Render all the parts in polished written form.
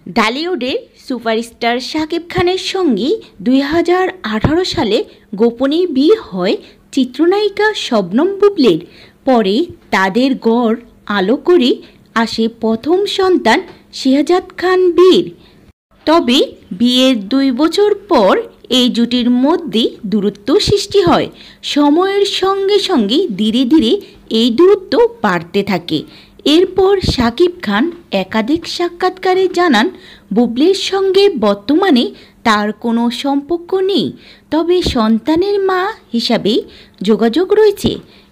ঢালিউডের superstar Shakib খানের সঙ্গে 2018 সালে গোপনে বিয়ে হয় চিত্রনায়িকা শবনম বুবলির। পরে তাদের ঘর আলো করে আসে প্রথম সন্তান শেহজাদ খান বীর। তবে বিয়ের 2 বছর পর এই জুটির মধ্যে দূরত্ব সৃষ্টি হয়। সময়ের সঙ্গে সঙ্গে ধীরে ধীরে এই দূরত্ব বাড়তে থাকে। এরপর শাকিব খান একাধিক সাক্ষাৎকারে জানান, বুবলির সঙ্গে বর্তমানে তার কোনো সম্পর্ক নেই, তবে সন্তানের মা হিসাবে যোগাযোগ রয়েছে,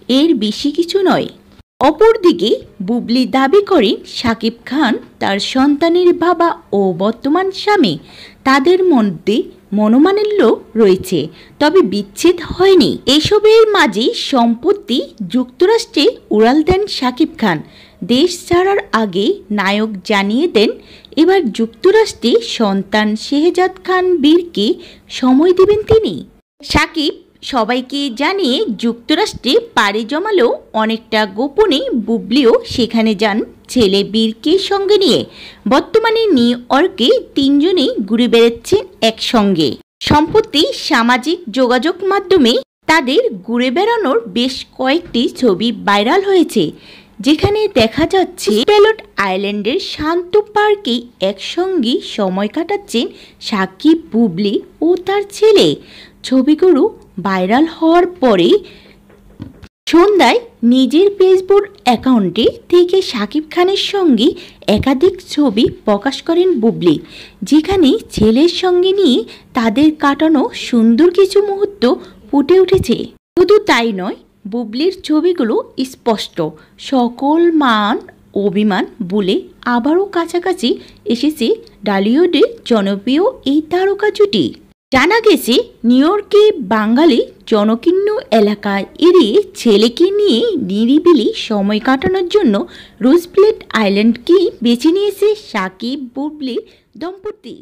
এর বেশি কিছু নয়। অপরদিকে বুবলি দাবি করেন শাকিব খান তার সন্তানের বাবা ও বর্তমান স্বামী, তাদের মধ্যে মনোমালিন্য রয়েছে, তবে বিচ্ছেদ হয়নি। এসবের মাঝে সম্প্রতি যুক্তরাষ্ট্রে উড়াল দেন শাকিব খান। দেশ ছাড়ার আগে নায়ক জানিয়ে দেন এবার যুক্তরাষ্ট্রে সন্তান শেহজাদ খান বীরকে সময় দেবেন তিনি। শাকিব সবাইকে জানিয়ে যুক্তরাষ্ট্রে পাড়ি জমালেও অনেকটা গোপনে বুবলিও সেখানে যান ছেলে বীরকে সঙ্গে নিয়ে। বর্তমানে নিউ ইয়র্কে 3 জনেই ঘুরে বেড়াচ্ছেন একসঙ্গে। সম্প্রতি সামাজিক যোগাযোগ মাধ্যমে তাদের ঘুরে বেড়ানোর বেশ কয়েকটি ছবি ভাইরাল হয়েছে, যেখানে দেখা যাচ্ছে প্যালট আইল্যান্ডের শান্ত পার্কে একসঙ্গে সময় কাটাচ্ছেন শাকিব, বুবলি ও তার ছেলে। ছবিগুলো ভাইরাল হওয়ার পরে সন্ধ্যায় নিজের ফেসবুক অ্যাকাউন্টে থেকে শাকিব খানের সঙ্গে একাধিক ছবি প্রকাশ করেন বুবলি, যেখানে ছেলের সঙ্গে নিয়ে তাদের কাটানো সুন্দর কিছু মুহূর্ত ফুটে উঠেছে। শুধু তাই নয়, বুবলির ছবিগুলো স্পষ্ট সকল মান অভিমান বলে আবারও কাছাকাছি এসেছে ঢালিউডের জনপ্রিয় এই তারকা জুটি। জানা গেছে নিউ ইয়র্কে বাঙালি জনকীর্ণ এলাকায় এড়িয়ে ছেলেকে নিয়ে নিরিবিলি সময় কাটানোর জন্য রোজপ্লেট আইল্যান্ডকেই বেছে নিয়েছে শাকিব বুবলি দম্পতি।